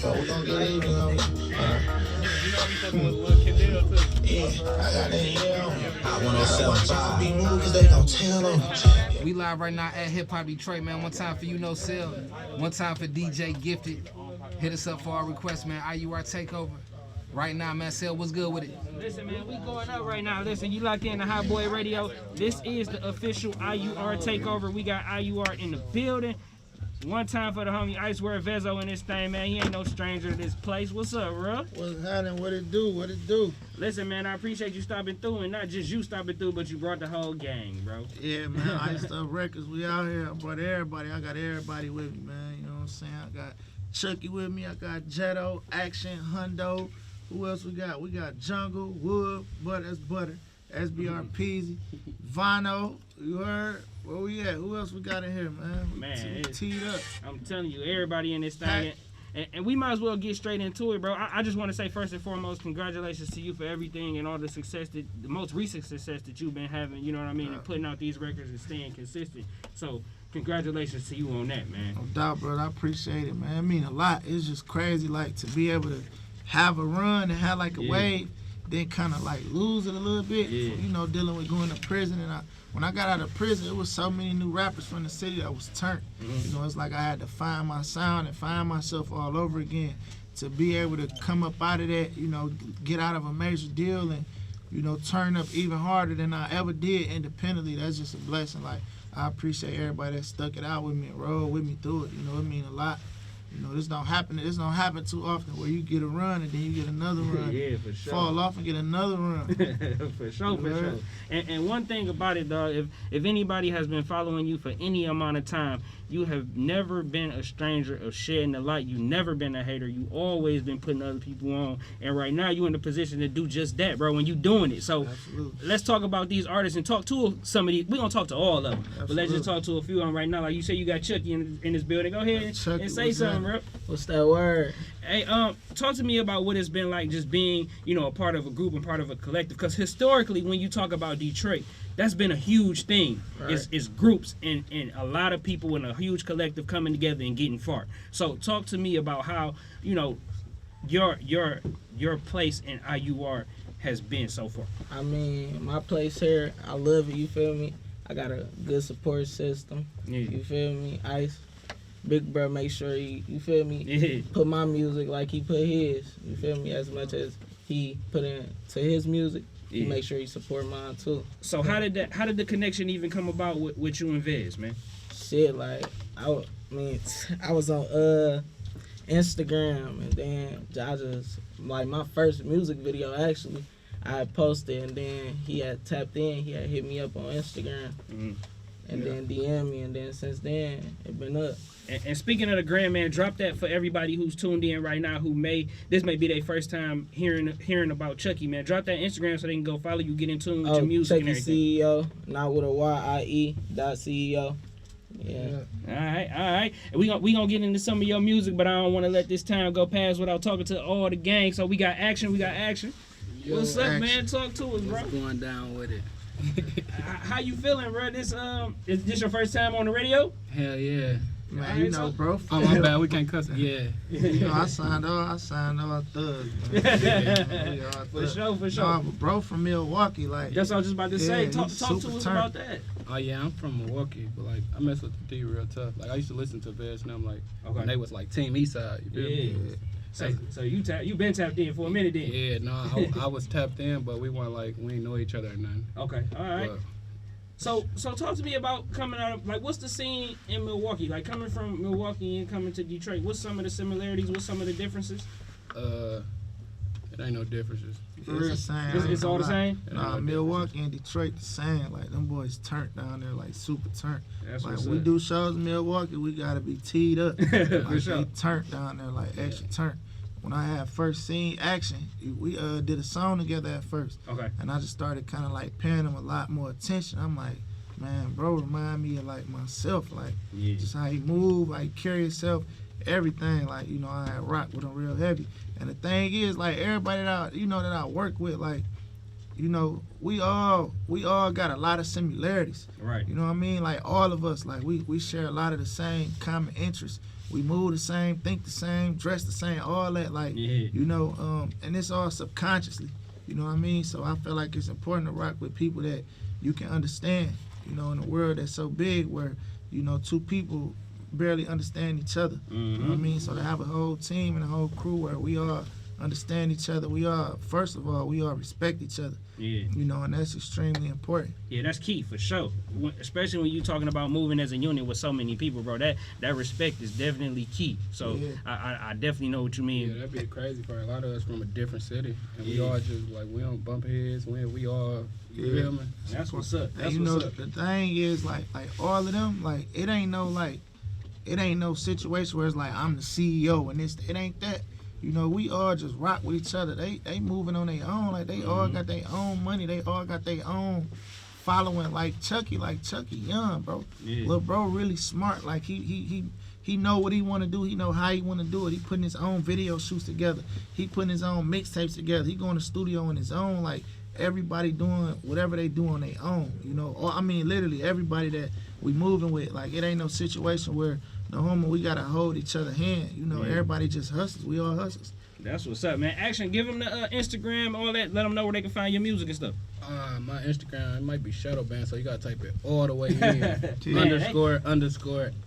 So we gon' get even on it. I 107.5. Be movies, they gon' tell them. We live right now at Hip Hop Detroit, man. One time for Uknowcell, one time for DJ Gifted. Hit us up for our request, man. IUR Takeover. Right now, man. Cell, what's good with it? Listen, man, we going up right now. Listen, you locked in the Hot Boy Radio. This is the official IUR Takeover. We got IUR in the building. One time for the homie Icewear Vezzo in this thing, man. He ain't no stranger to this place. What's up, bro? What's happening? What it do? What it do? Listen, man, I appreciate you stopping through, and not just you stopping through, but you brought the whole gang, bro. Yeah, man. Iced Up Records. We out here. I brought everybody. I got everybody with me, man. You know what I'm saying? I got Chuckie with me. I got Jetto, Axion, Hundo. Who else we got? We got Jungle, Wood, Butter, SBR Peasy, Vono. You heard? Where we at? Who else we got in here, man? Man, we teed up. I'm telling you, everybody in this thing. And we might as well get straight into it, bro. I just want to say, first and foremost, congratulations to you for everything and all the success, the most recent success that you've been having, you know what I mean, and putting out these records and staying consistent. So, congratulations to you on that, man. No doubt, brother. I appreciate it, man. I mean a lot. It's just crazy, like, to be able to have a run and have, like, a wave, then kind of, like, lose it a little bit, you know, dealing with going to prison. And when I got out of prison, it was so many new rappers from the city that was turned. You know, it's like I had to find my sound and find myself all over again to be able to come up out of that, you know, get out of a major deal and, you know, turn up even harder than I ever did independently. That's just a blessing. Like, I appreciate everybody that stuck it out with me and rolled with me through it. You know, it means a lot. You know, this don't happen too often where you get a run and then you get another run. Yeah, for sure. Fall off and get another run. For sure. And one thing about it, dog, if anybody has been following you for any amount of time, you have never been a stranger of shedding the light. You've never been a hater. You always been putting other people on. And right now, you in the position to do just that, bro, when you doing it. So let's talk about these artists and talk to some of these. We're going to talk to all of them. Absolutely. But let's just talk to a few of them right now. Like you say, you got Chuckie in this building. Go ahead and say something, bro. What's that word? Hey, talk to me about what it's been like just being, you know, a part of a group and part of a collective. Because historically, when you talk about Detroit, that's been a huge thing. Right. It's groups and a lot of people in a huge collective coming together and getting far. So talk to me about how, you know, your place in IUR has been so far. I mean, my place here, I love it, you feel me? I got a good support system. Yeah. You feel me? Ice. Big bro, make sure he, you feel me, put my music like he put his. You feel me? As much as he put into his music, he make sure he support mine too. So how did the connection even come about with you and Vez, man? Shit, like I was on Instagram and then I just like my first music video actually I posted and then he had tapped in, he had hit me up on Instagram. And then DM me, and then since then, it been up. And speaking of the Grand Man, drop that for everybody who's tuned in right now this may be their first time hearing about Chuckie, man. Drop that Instagram so they can go follow you, get in tune with your music and everything. CEO, not with a YIE.CEO. Yeah. All right. And we gonna get into some of your music, but I don't want to let this time go past without talking to all the gang. So we got Axion. Yo, what's up, man? Talk to us, bro. What's going down with it? How you feeling, bro? Is this your first time on the radio? Hell yeah. Man, you know, bro. Oh, my bad. We can't cuss. Yeah. You know, I signed all thugs, man. For sure. No, but bro from Milwaukee, like. That's what I was just about to say. Talk to us about that. Oh, yeah, I'm from Milwaukee, but, like, I mess with the D real tough. Like, I used to listen to Vez, and I'm like, when they was, like, Team Eastside, you feel me? So you been tapped in for a minute then? Yeah, no, I was tapped in, but we weren't like, we didn't know each other or nothing. Okay, all right. But, so talk to me about coming out of, like, what's the scene in Milwaukee? Like, coming from Milwaukee and coming to Detroit, what's some of the similarities? What's some of the differences? It ain't no differences. It's the same. It's all the same? Nah, Milwaukee and Detroit the same. Like, them boys turned down there, like, super turned. That's like, we do shows in Milwaukee, we gotta be teed up. For sure. They turned down there, like, extra turned. When I had first seen Axion, we did a song together at first. Okay. And I just started kind of like paying him a lot more attention. I'm like, man, bro, remind me of like myself, like just how he move, how he carry himself, everything. Like, you know, I had rock with him real heavy. And the thing is, like, everybody that I work with, like, you know, we all got a lot of similarities. Right. You know what I mean? Like, all of us, like, we share a lot of the same common interests. we move the same, think the same, dress the same, all that, like, you know, and it's all subconsciously, you know what I mean? So I feel like it's important to rock with people that you can understand, you know, in a world that's so big where, you know, two people barely understand each other, you know what I mean? So to have a whole team and a whole crew where we all understand each other, we all, first of all, we all respect each other. Yeah. You know, and that's extremely important. Yeah, that's key for sure. Especially when you're talking about moving as a unit with so many people, bro. That respect is definitely key. So I definitely know what you mean. Yeah, that'd be crazy for a lot of us from a different city, and we all just like we don't bump heads. We all you feel me? That's what's up. That's and you what's know, up. the thing is like all of them, like it ain't no situation where it's like I'm the CEO and it ain't that. You know, we all just rock with each other. They moving on their own. Like they all got their own money. They all got their own following. Like Chuckie young, bro. Yeah. Little bro really smart. Like he know what he want to do. He know how he want to do it. He putting his own video shoots together. He putting his own mixtapes together. He going to studio on his own. Like everybody doing whatever they do on their own. You know, or, I mean literally everybody that we moving with. Like it ain't no situation where no homo, we gotta hold each other hand. You know, everybody just hustles. We all hustles. That's what's up, man. Axion, give them the Instagram, all that. Let them know where they can find your music and stuff. My Instagram, it might be shadow banned, so you gotta type it all the way in. __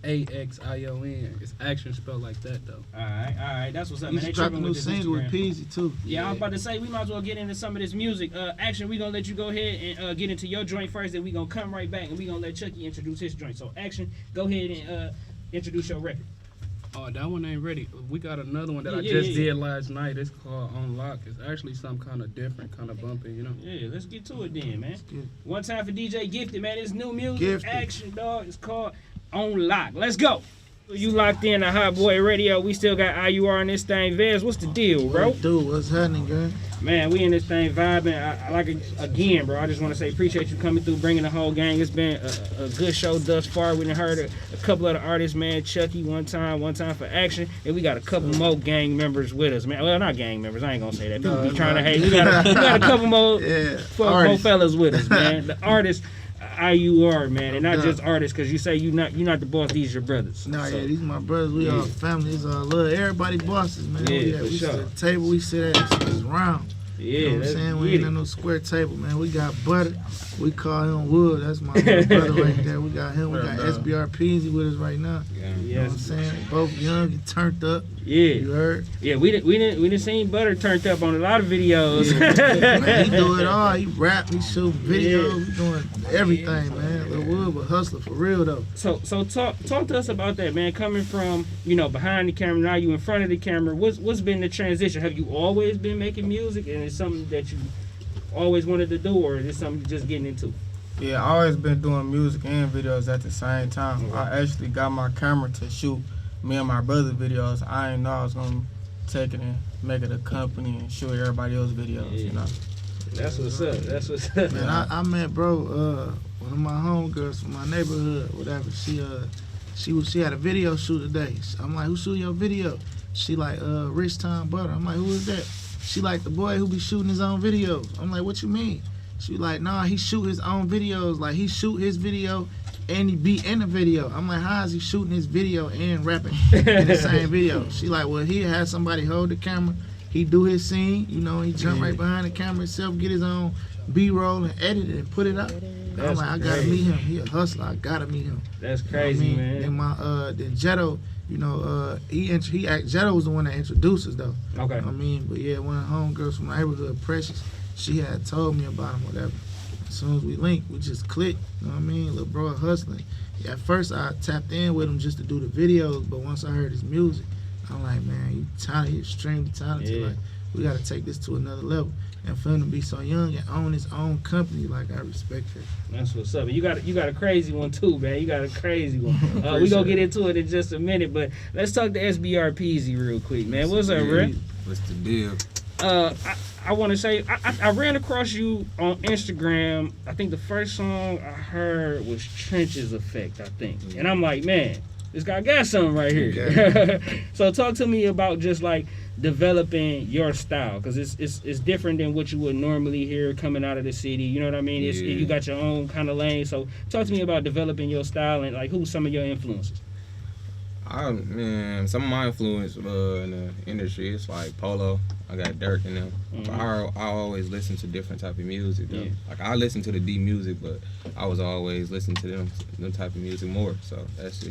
AXION. It's Axion spelled like that though. All right. That's what's up, You man. They should drop a tripping new with this single with Instagram. Peasy too. Yeah, I was about to say we might as well get into some of this music. Axion, we gonna let you go ahead and get into your joint first, then we gonna come right back and we gonna let Chuckie introduce his joint. So Axion, go ahead and introduce your record. Oh, that one ain't ready. We got another one that I Yeah, just yeah. did last night. It's called Unlock. It's actually some kind of different, kind of bumpy, you know. Yeah, let's get to it then, man. get it. One time for DJ Gifted, man. It's new music, Gifted. Action, dog. It's called On Lock. Let's go. You locked in to Hot Boy Radio. We still got IUR in this thing. Vez, what's the deal, bro? Dude, what's happening, gang? Man, we in this thing vibing. I like it again, bro. I just want to say appreciate you coming through, bringing the whole gang. It's been a good show thus far. We done heard a couple of the artists, man. Chuckie one time for Action, and we got a couple more gang members with us, man. Well, not gang members. I ain't gonna say that. People be trying to hate. We got a couple more, more fellas with us, man. The artists. IUR, man, and not just artists, because you say you're not the boss. These your brothers. No, So, yeah, these my brothers. We all family. These all love. Everybody bosses, man. Yeah, for we sure. sit at the table. We sit at it's round. Yeah, You know what I'm let's saying? We get ain't it. on no square table, man. We got Butter. We call him Wood. That's my little brother right there. We got him. We got SBR Peasy with us right now. You know what I'm saying? Both young and turned up. Yeah, You heard? yeah. We didn't see Butter turned up on a lot of videos. Man, he do it all. He rap, he shoot videos, he doing everything, man. Lil Wood was hustler for real though. So talk to us about that, man. Coming from behind the camera, now you in front of the camera. What's been the transition? Have you always been making music, and it's something that you always wanted to do, or is it something you're just getting into? Yeah, I always been doing music and videos at the same time. I actually got my camera to shoot me and my brother videos. I didn't know I was gonna take it and make it a company and shoot everybody else's videos, you know. That's what's up. That's what's up. Man, I met one of my homegirls from my neighborhood, whatever. She had a video shoot today. I'm like, who shoot your video? She like Richtown Butters. I'm like, who is that? She like the boy who be shooting his own videos. I'm like, what you mean? She like, nah, he shoot his own videos. Like he shoot his video and he be in the video. I'm like, how is he shooting his video and rapping in the same video? She like, well, he had somebody hold the camera. He do his scene, he jump right behind the camera himself, get his own B-roll and edit it and put it out. I'm like, I gotta meet him. He a hustler. I gotta meet him. That's crazy, you know what I mean? man. And then Jetto, Jetto was the one that introduced us though. Okay. I mean, but yeah, one of the homegirls from the neighborhood, Precious, she had told me about him, whatever. As soon as we linked, we just clicked. You know what I mean? Little bro hustling. Yeah, at first I tapped in with him just to do the videos, but once I heard his music, I'm like, man, you talented, extremely talented. Yeah. Like, we gotta take this to another level. And for him to be so young and own his own company, like, I respect it. That's what's up. You got a crazy one too, man. You got a crazy one. We gonna get into it in just a minute, but let's talk to SBR Peasy real quick, man. What's up, Rick? What's the deal? I want to say I ran across you on Instagram. I think the first song I heard was Trenches Effect, I think, and I'm like, man, this guy got something right here. So talk to me about just like developing your style, because it's different than what you would normally hear coming out of the city. You know what I mean? You got your own kind of lane. So talk to me about developing your style and like who's some of your influences. Some of my influence in the industry, it's like Polo. I got Dirk in them. But I always listen to different type of music though. Like I listen to the D music, but I was always listening to them type of music more. So that's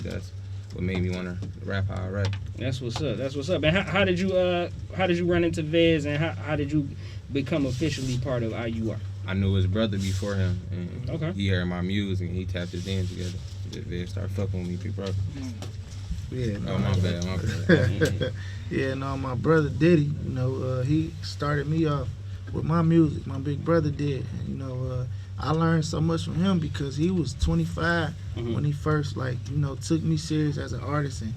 what made me want to rap how I rap. That's what's up. That's what's up. And how did you run into Vez, and how did you become officially part of IUR? I knew his brother before him, and Okay. he heard my music and he tapped us in together. Vez started fucking with me, big bro. Yeah, Oh, my bad. Yeah, no, my brother Diddy, he started me off with my music. My big brother did. And, I learned so much from him because he was 25 when he first, took me serious as an artist and,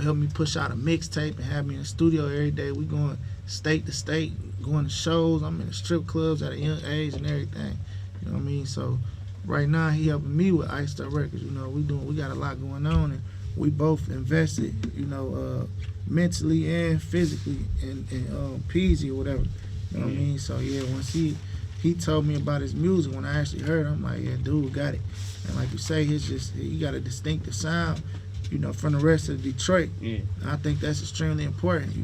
helped me push out a mixtape and have me in the studio every day. We going state to state, going to shows. I'm in the strip clubs at a young age and everything. You know what I mean? So right now he helping me with Icewear Records. We got a lot going on, and we both invested, mentally and physically in Peasy or whatever. You know what I mean? So yeah, once he told me about his music, when I actually heard it, I'm like, yeah, dude, got it. And like you say, he got a distinctive sound, from the rest of Detroit. Yeah. And I think that's extremely important.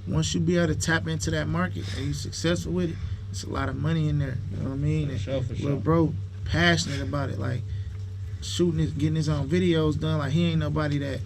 Once you be able to tap into that market and you're successful with it, it's a lot of money in there. You know what I mean? For sure. Little bro passionate about it, like getting his own videos done. Like he ain't nobody that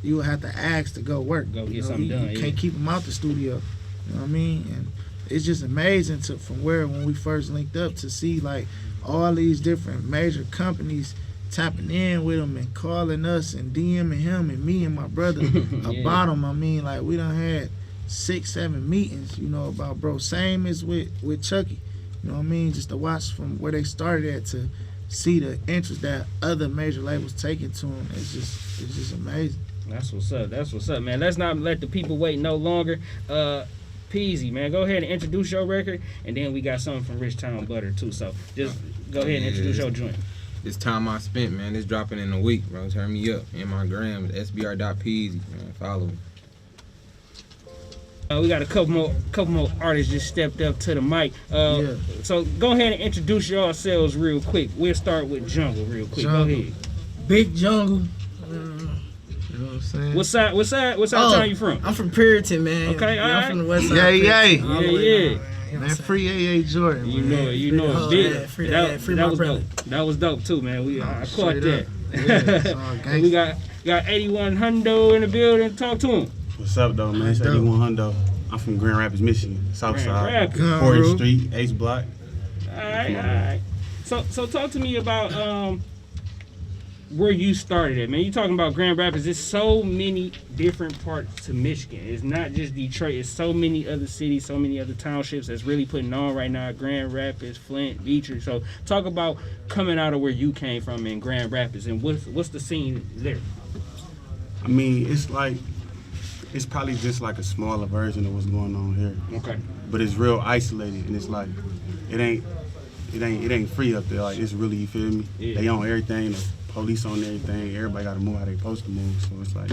you would have to ask to go work. Go get something done. You can't keep him out the studio. You know what I mean? And it's just amazing from when we first linked up to see like all these different major companies tapping in with him and calling us and DMing him and me and my brother about him. I mean, like we done had 6-7 meetings, about bro. Same as with Chuckie. You know what I mean? Just to watch from where they started at to see the interest that other major labels taking to them. It's just amazing. That's what's up. That's what's up, man. Let's not let the people wait no longer. Peasy, man, go ahead and introduce your record, and then we got something from Richtown Butters too. So just go ahead and introduce your joint. This time I spent, man, it's dropping in a week, bro. Turn me up. In my gram, sbr.peasy, man. Follow me. We got a couple more artists just stepped up to the mic. So go ahead and introduce yourselves real quick. We'll start with Jungle real quick. Jungle. Go ahead. Big Jungle. You know what I'm saying? What side of town you from? I'm from Puritan, man. Okay, all I'm right. from the west side. Yeah. Man, free Yae Yae Jordan. You know it. Oh, Big. yeah, free that my was brother. dope. That was dope too, man. I caught straight that. up. Yeah, it's all And we gangsta. got 81 Hundo in the building. Talk to him. What's up, though, man? It's 81 Hundo. I'm from Grand Rapids, Michigan, South Grand Side, Rapids. 4th Street, H Block. All right. So talk to me about where you started at, man. You talking about Grand Rapids. There's so many different parts to Michigan. It's not just Detroit. It's so many other cities, so many other townships that's really putting on right now. Grand Rapids, Flint, Beecher. So talk about coming out of where you came from in Grand Rapids and what's the scene there? I mean, it's probably just like a smaller version of what's going on here. Okay. But it's real isolated, and it's like it ain't free up there. Like it's really, you feel me? Yeah. They own everything. The police on everything. Everybody got to move how they supposed to move. So it's like,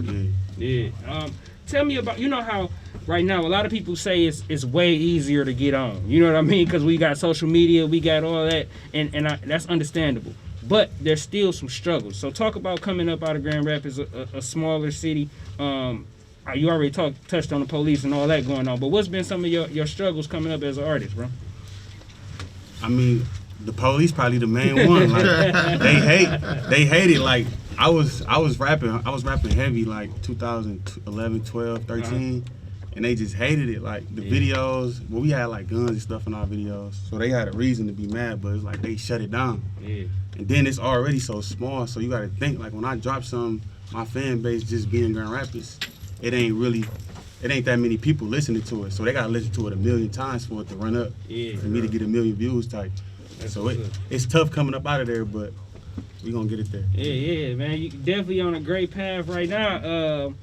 Yeah. Tell me about, how right now a lot of people say it's way easier to get on. You know what I mean? Because we got social media, we got all that, and that's understandable. But there's still some struggles. So talk about coming up out of Grand Rapids, a smaller city. You already touched on the police and all that going on. But what's been some of your struggles coming up as an artist, bro? I mean, the police probably the main one. Like they hate it. Like I was rapping heavy like 2011, 12, 13, and they just hated it. Like the videos, well, we had like guns and stuff in our videos, so they had a reason to be mad. But it's like they shut it down. Yeah. And then it's already so small, so you got to think like when I drop something, my fan base just being Grand Rapids, it ain't that many people listening to it, so they gotta listen to it 1,000,000 times for it to run up. Yeah. For me to get 1,000,000 views type. So it's tough coming up out of there, but we gonna get it there. Yeah, man. You definitely on a great path right now.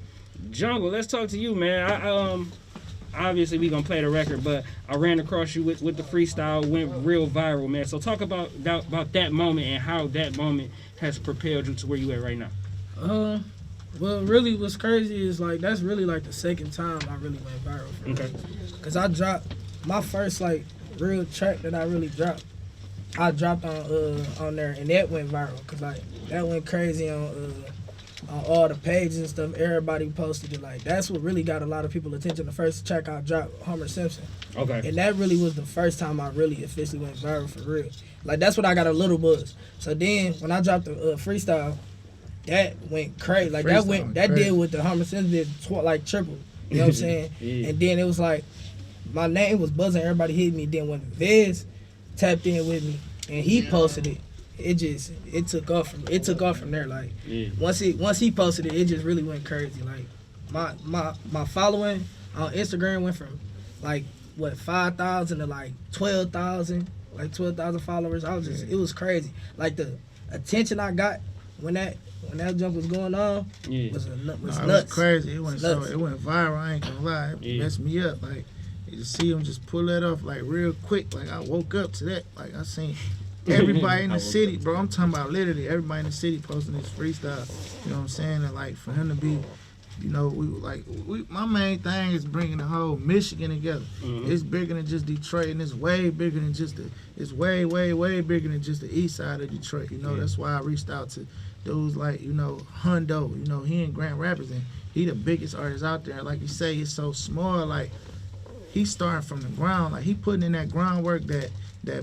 Jungle, let's talk to you, man. I obviously we gonna play the record, but I ran across you with the freestyle, went real viral, man. So talk about that moment and how that moment has propelled you to where you at right now. Well, really, what's crazy is like that's really like the second time I really went viral. Okay. Cause I dropped my first like real track that I really dropped. I dropped on there and that went viral. Cause like that went crazy on on all the pages and stuff, everybody posted it. Like, that's what really got a lot of people attention. The first track I dropped, Homer Simpson. Okay. And that really was the first time I really officially went viral for real. Like, that's when I got a little buzz. So then, when I dropped the freestyle, that went crazy. Like, that did what the Homer Simpson did, triple. You know what I'm saying? Yeah. And then it was like, my name was buzzing, everybody hit me. Then when Vez tapped in with me and he posted it, it took off from there. Like, once he posted it, it just really went crazy. Like, my following on Instagram went from like 5,000 to like 12,000, like 12,000 followers. It was crazy. Like, the attention I got when that jump was going on was nuts. It was crazy. It went viral. I ain't gonna lie. It messed me up. Like, you just see him just pull that off like real quick. Like, I woke up to that. Like, I seen everybody in the city, bro. I'm talking about literally everybody in the city posting this freestyle. You know what I'm saying? And like, for him to be, you know, my main thing is bringing the whole Michigan together. It's bigger than just Detroit, and it's way bigger than just it's way bigger than just the east side of Detroit. You know, that's why I reached out to dudes like, you know, Hundo. You know, he in Grand Rapids, and he the biggest artist out there. Like you say, it's so small. Like, he's starting from the ground. Like, he putting in that groundwork that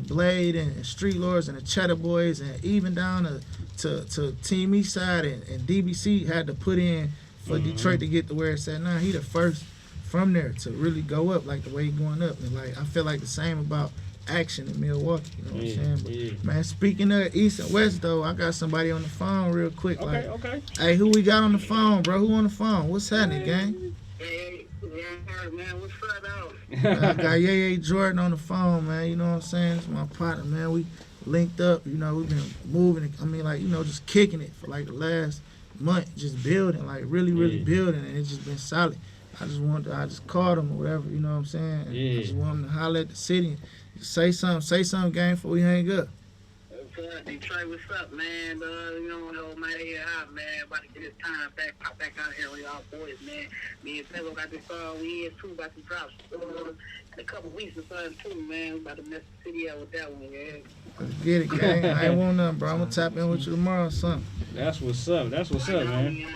Blade and Street Lords and the Cheddar Boys and even down to Team Eastside and DBC had to put in for Detroit to get to where it's at now. He the first from there to really go up like the way he going up. And like, I feel like the same about Axion in Milwaukee. You know what I'm saying? But man, speaking of East and West though, I got somebody on the phone real quick. Okay. Hey, who we got on the phone, bro? Who on the phone? What's happening, gang? Hey, man, what's up, though? I got Yae Yae Jordan on the phone, man. You know what I'm saying? It's my partner, man. We linked up. You know, we've been moving. I mean, like, you know, just kicking it for like the last month, just building, like really building, and it's just been solid. I just called him or whatever. You know what I'm saying? I just want him to holler at the city, and say something, gang, before we hang up. Detroit, what's up, man? You know, hold my head out, man. About to get this time back, pop back out here with y'all boys, man. Me and Vezzo got this song. We in too, about to drop in a couple weeks or something too, man. We about to mess the city out with that one, man. Let's get it, gang. I ain't want nothing, bro. I'm gonna tap in with you tomorrow or something. That's what's up, man.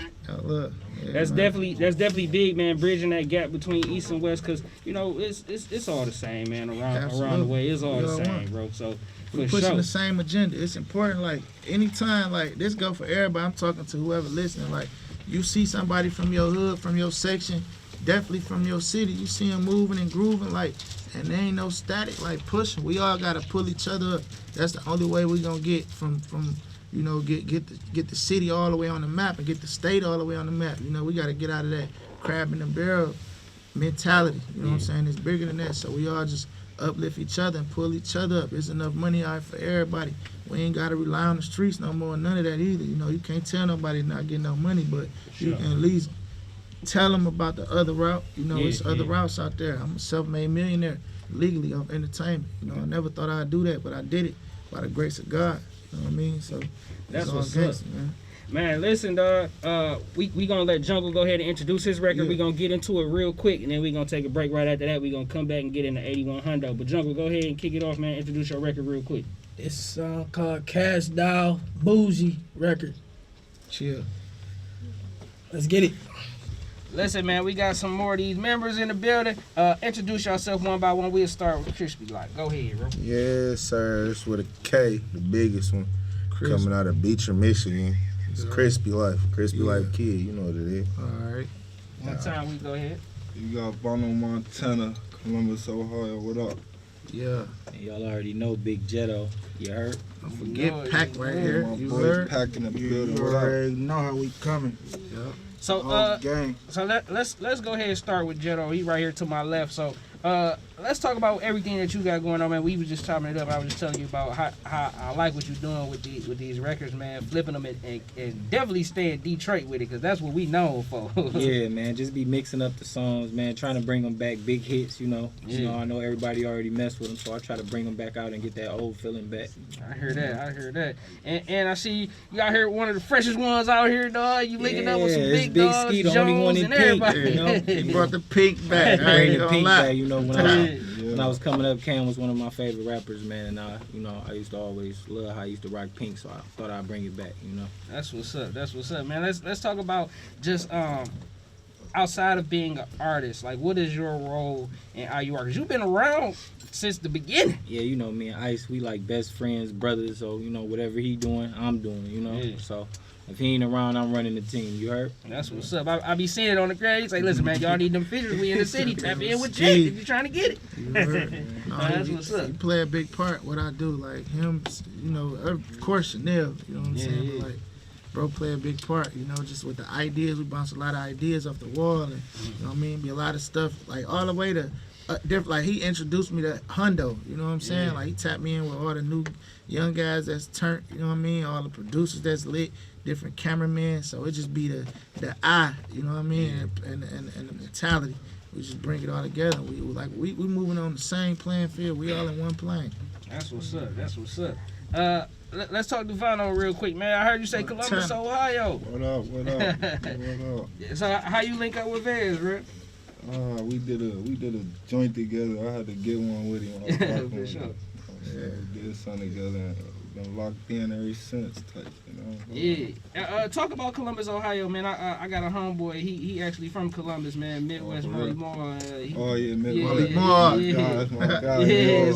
Look, that's definitely big, man. Bridging that gap between East and West, cause you know it's all the same, man. Around the way, it's all the same, bro. So we're pushing the same agenda. It's important. Like, anytime, like, this go for everybody. I'm talking to whoever listening. Like, you see somebody from your hood, from your section, definitely from your city. You see them moving and grooving, like, and there ain't no static. Like, pushing. We all gotta pull each other up. That's the only way we gonna get from you know, get the city all the way on the map and get the state all the way on the map. You know, we got to get out of that crab in the barrel mentality. You know what I'm saying? It's bigger than that. So we all just uplift each other and pull each other up. There's enough money out for everybody. We ain't got to rely on the streets no more. None of that either. You know, you can't tell nobody not getting no money, but you can at least tell them about the other route. You know, it's other routes out there. I'm a self-made millionaire legally off entertainment. You know, I never thought I'd do that, but I did it by the grace of God. You know what I mean? So that's what's up, man. Listen, dog. We gonna let Jungle go ahead and introduce his record. We gonna get into it real quick, and then we gonna take a break right after that. We gonna come back and get into 81 Hundo. But Jungle, go ahead and kick it off, man. Introduce your record real quick. It's a song called Cash Doll Bougie record. Chill. Let's get it. Listen, man, we got some more of these members in the building. Introduce yourself one by one. We'll start with Krispy Life. Go ahead, bro. Yes, sir. It's with a K, the biggest one, coming out of Beecher, Michigan. It's Krispy Life. Krispy Life Kidd. You know what it is. All right. One time, we go ahead. You got Vono Montana, Columbus, Ohio. What up? Yeah. And y'all already know Big Jetto. You heard? Don't forget Pack right here. My You boys heard? packing the building. You What up? already know how we coming. Yeah. So gang. so let's go ahead and start with Jetto. He right here to my left. So let's talk about everything that you got going on, man. We was just chopping it up. I was just telling you about how I like what you're doing with these records, man. Flipping them and definitely stay in Detroit with it, because that's what we known for. Yeah, man. Just be mixing up the songs, man. Trying to bring them back, big hits, you know. Yeah. You know, I know everybody already messed with them, so I try to bring them back out and get that old feeling back. I hear that. And I see you out here, one of the freshest ones out here, dog. You linking up with some big dogs, Ski, the only one Jones, in and pink, everybody. you know? He brought the pink back. I Bring ain't the gonna pink lie. back, you know, when when I was coming up, Cam was one of my favorite rappers, man. And I used to always love how he used to rock pink, so I thought I'd bring it back. That's what's up. That's what's up, man. Let's talk about just outside of being an artist. Like, what is your role in IUR? Because you've been around since the beginning. Yeah, me and Ice, we like best friends, brothers. So whatever he doing, I'm doing. Yeah. So. If he ain't around, I'm running the team. You heard? That's what's up. I be seeing it on the grade. He's like, listen, man, y'all need them features. We in the city. Tap in with Jake if you're trying to get it. That's what's up. He play a big part. What I do, like him, of course Chanel. You know what I'm saying? Yeah. But like, bro, play a big part. Just with the ideas, we bounce a lot of ideas off the wall, and you know what I mean. Be a lot of stuff like all the way to different. Like he introduced me to Hundo. You know what I'm saying? Like he tapped me in with all the new young guys that's turned. You know what I mean? All the producers that's lit. Different cameramen, so it just be the eye, you know what I mean, and the mentality. We just bring it all together. We moving on the same playing field. We all in one plane. That's what's up. That's what's up. Let's talk to Vono real quick, man. I heard you say Columbus, Ohio. What up? What up? So how you link up with Vez, bro? We did a joint together. I had to get one with him. For sure. We did something together. And been locked in ever since, type, Yeah. Talk about Columbus, Ohio, man. I got a homeboy. He actually from Columbus, man. Midwest Vono Montana. Midwest Vono Montana. That's my guy. He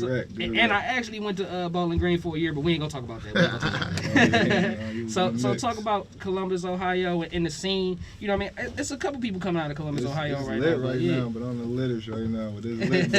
wrecked. And I actually went to Bowling Green for a year, but we ain't gonna talk about that. So talk about Columbus, Ohio, and the scene. You know what I mean? There's a couple people coming out of Columbus, Ohio it's right lit now. Now, but on the litters right now. But it's lit,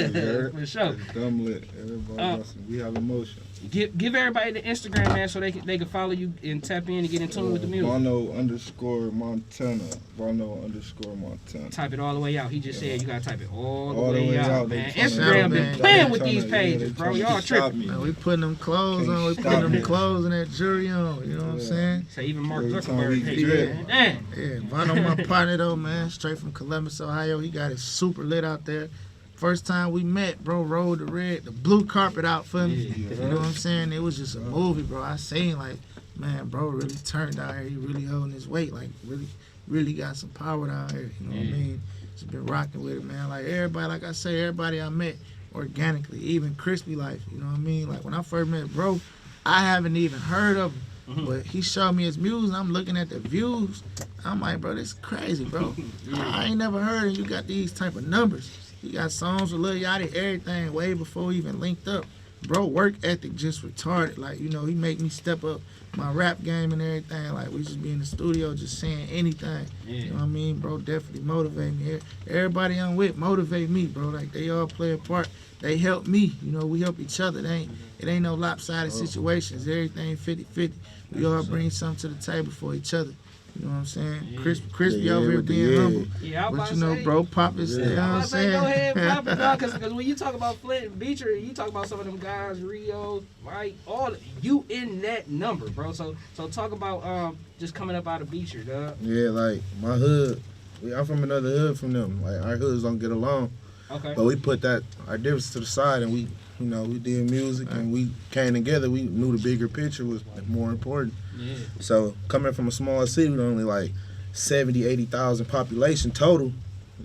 for sure. It's dumb lit. Everybody, we have emotion. Give everybody the Instagram, man, so they can follow you and tap in and get in tune with the music. Vono_Montana. Vono_Montana. Type it all the way out. He just said you gotta type it all the way out, man. Instagram been man. playing with these pages, bro. Y'all tripping. Man, we putting them clothes on. We putting them clothes and that jewelry on. You know what I'm saying? So even Mark Zuckerberg page, man. Damn. Yeah, Vono, my partner though, man. Straight from Columbus, Ohio. He got it super lit out there. First time we met, bro, rolled the blue carpet out for me. You know what I'm saying? It was just a movie, bro. I seen like, man, bro really turned out here. He really holding his weight. Like, really got some power down here. You know what I mean? Just been rocking with it, man. Like, everybody, like I say, everybody I met organically, even Krispy Life. You know what I mean? Like, when I first met bro, I haven't even heard of him. But he showed me his music, and I'm looking at the views. I'm like, bro, this is crazy, bro. I ain't never heard of you got these type of numbers. He got songs with Lil Yachty, everything, way before we even linked up. Bro, work ethic just retarded. Like, he make me step up my rap game and everything. Like, we just be in the studio just saying anything. You know what I mean? Bro, definitely motivate me. Everybody I'm with motivate me, bro. Like, they all play a part. They help me. We help each other. It ain't no lopsided situations. Everything 50-50. We all bring something to the table for each other. You know what I'm saying? Crispy over here being humble. Yeah, but bro, Pop is, you know what I'm saying? Go ahead, Pop it, because when you talk about Flint, Beecher, you talk about some of them guys, Rio, Mike, all you in that number, bro. So talk about just coming up out of Beecher, dog. Yeah, like my hood, I'm from another hood from them. Like our hoods don't get along. Okay. But we put our difference to the side, and we did music, and we came together. We knew the bigger picture was more important. Yeah. So coming from a small city with only like 70,000, 80,000 population total,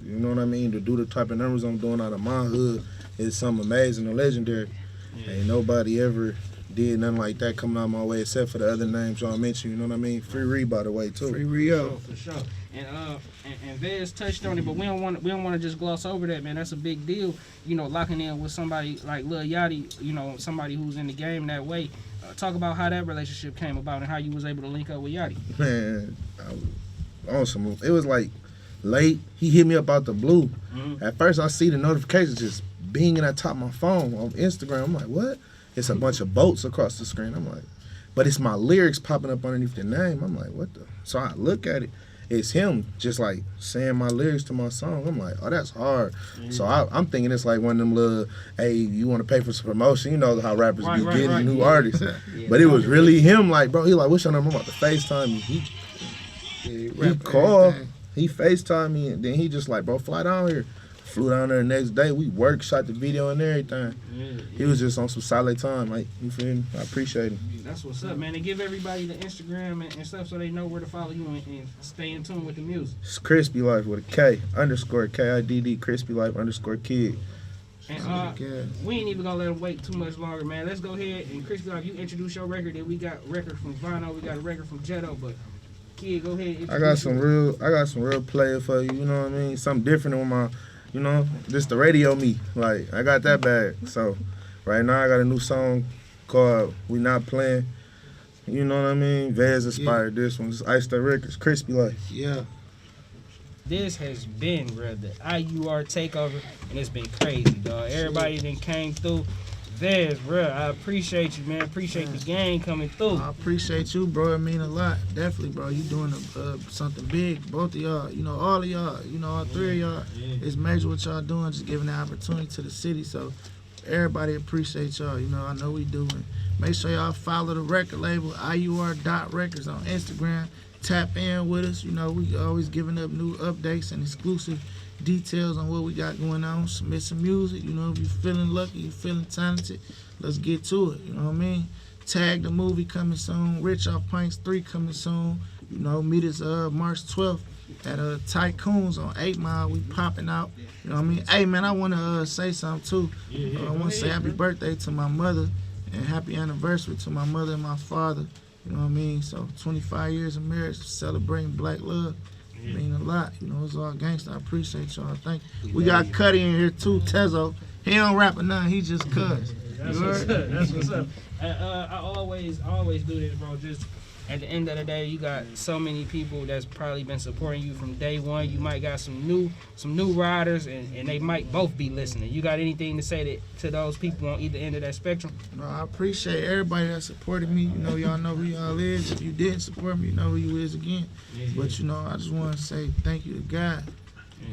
you know what I mean? To do the type of numbers I'm doing out of my hood is something amazing and legendary. Ain't nobody ever did nothing like that coming out my way except for the other names y'all mentioned. You know what I mean? Free Ree, by the way, too. Free Rio. For sure. And Vez touched on it, but we don't want to just gloss over that, man. That's a big deal. Locking in with somebody like Lil Yachty, somebody who's in the game that way. Talk about how that relationship came about and how you was able to link up with Yachty. Man, it was like late. He hit me up out the blue. At first, I see the notifications just binging at top of my phone on Instagram. I'm like, what? It's a bunch of boats across the screen. I'm like, but it's my lyrics popping up underneath the name. I'm like, what the? So I look at it. It's him just like saying my lyrics to my song. I'm like, oh, that's hard. So I'm thinking it's like one of them little, hey, you want to pay for some promotion? You know how rappers be getting new artists. But it was really him. Like, bro, he like, what's your number? I'm about to FaceTime you. He called. He FaceTimed me, and then he just like, bro, fly down here. Flew down there the next day. We worked, shot the video and everything. He was just on some solid time. Like, you feel me? I appreciate him. That's what's up, man. And give everybody the Instagram and stuff so they know where to follow you and stay in tune with the music. It's Krispy Life with a K _KIDD, Krispy Life _Kid. And we ain't even gonna let them wait too much longer, man. Let's go ahead and Krispy Life, you introduce your record. Then we got a record from Vono, we got a record from Jetto, but Kid, go ahead. I got some real player for you. You know what I mean? Something different with my, you know, just the radio me. Like I got that bag. So right now I got a new song called "We Not Playing." You know what I mean? Vez inspired this one. It's Icewear Records, Krispy Life. Yeah. This has been, bro, the IUR Takeover, and it's been crazy, dog. Everybody that came through. Vez, bro, I appreciate you, man. Appreciate the gang coming through. I appreciate you, bro. It mean a lot. Definitely, bro. You doing something big. Both of y'all, you know, all of y'all, you know, all three of y'all. It's major what y'all doing, just giving the opportunity to the city. So everybody appreciate y'all. You know, I know we doing. Make sure y'all follow the record label, IUR.records on Instagram. Tap in with us. You know, we always giving up new updates and exclusive details on what we got going on. Submit some music. You know, if you're feeling lucky, you're feeling talented, let's get to it. You know what I mean? Tag the movie coming soon. Rich Off Pints 3 coming soon. You know, meet us March 12th at Tycoons on 8 Mile. We popping out. You know what I mean? Hey, man, I want to say something, too. I want to say happy birthday to my mother and happy anniversary to my mother and my father. You know what I mean? So 25 years of marriage, celebrating black love. Mean a lot. You know, it's all gangster. I appreciate y'all. Thank you. We got Cuddy in here too, Tezo. He don't rap or nothing. He just cuz. That's what's up. That's what's up. I always do this, bro. Just at the end of the day, you got so many people that's probably been supporting you from day one. You might got some new riders, and they might both be listening. You got anything to say to those people on either end of that spectrum? No, I appreciate everybody that supported me. You know, y'all know who y'all is. If you didn't support me, you know who you is again. But you know, I just want to say thank you to God.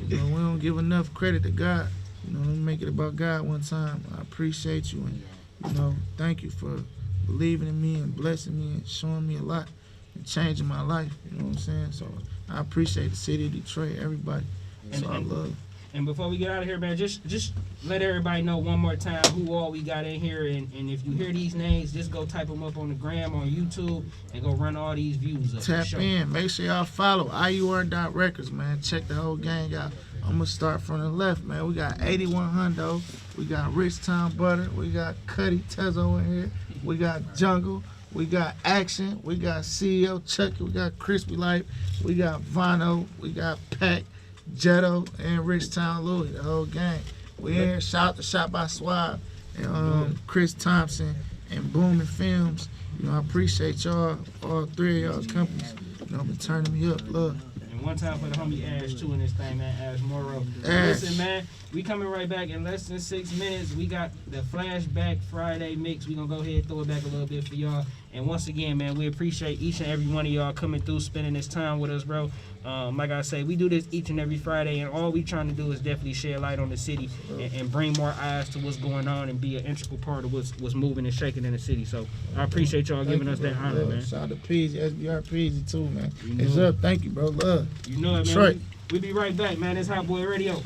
You know, we don't give enough credit to God. You know, let me make it about God one time. I appreciate you, and you know, thank you for believing in me and blessing me and showing me a lot and changing my life. You know what I'm saying? So I appreciate the city of Detroit, everybody. So I love. And before we get out of here, man, just let everybody know one more time who all we got in here. And if you hear these names, just go type them up on the gram, on YouTube, and go run all these views up. Tap in. Make sure y'all follow IUR.records, man. Check the whole gang out. I'm going to start from the left, man. We got 81 Hundo. We got Richtown Butters. We got Cuddy Tezo in here. We got Jungle. We got Axion. We got CEO Chuckie. We got Krispy Life. We got Vono. We got Pack, Jetto, and Richtown Louis, the whole gang. We in here. Shout out to Shot by Swab and Chris Thompson and Booming Films. You know, I appreciate y'all, all three of y'all's companies. You know, been turning me up. Love. One time for the homie Ash too in this thing, man. Ash Morrow. Ash. Listen, man, we coming right back in less than 6 minutes. We got the Flashback Friday mix. We gonna go ahead and throw it back a little bit for y'all. And once again, man, we appreciate each and every one of y'all coming through, spending this time with us, bro. Like I say, we do this each and every Friday, and all we trying to do is definitely shed light on the city and bring more eyes to what's going on and be an integral part of what's moving and shaking in the city. So I appreciate y'all giving us that honor, man. Shout out to Peasy, SBR Peasy too, man. It's up. Thank you, bro. Love. You know it, man. Detroit. We be right back, man. It's Hot Boy Radio.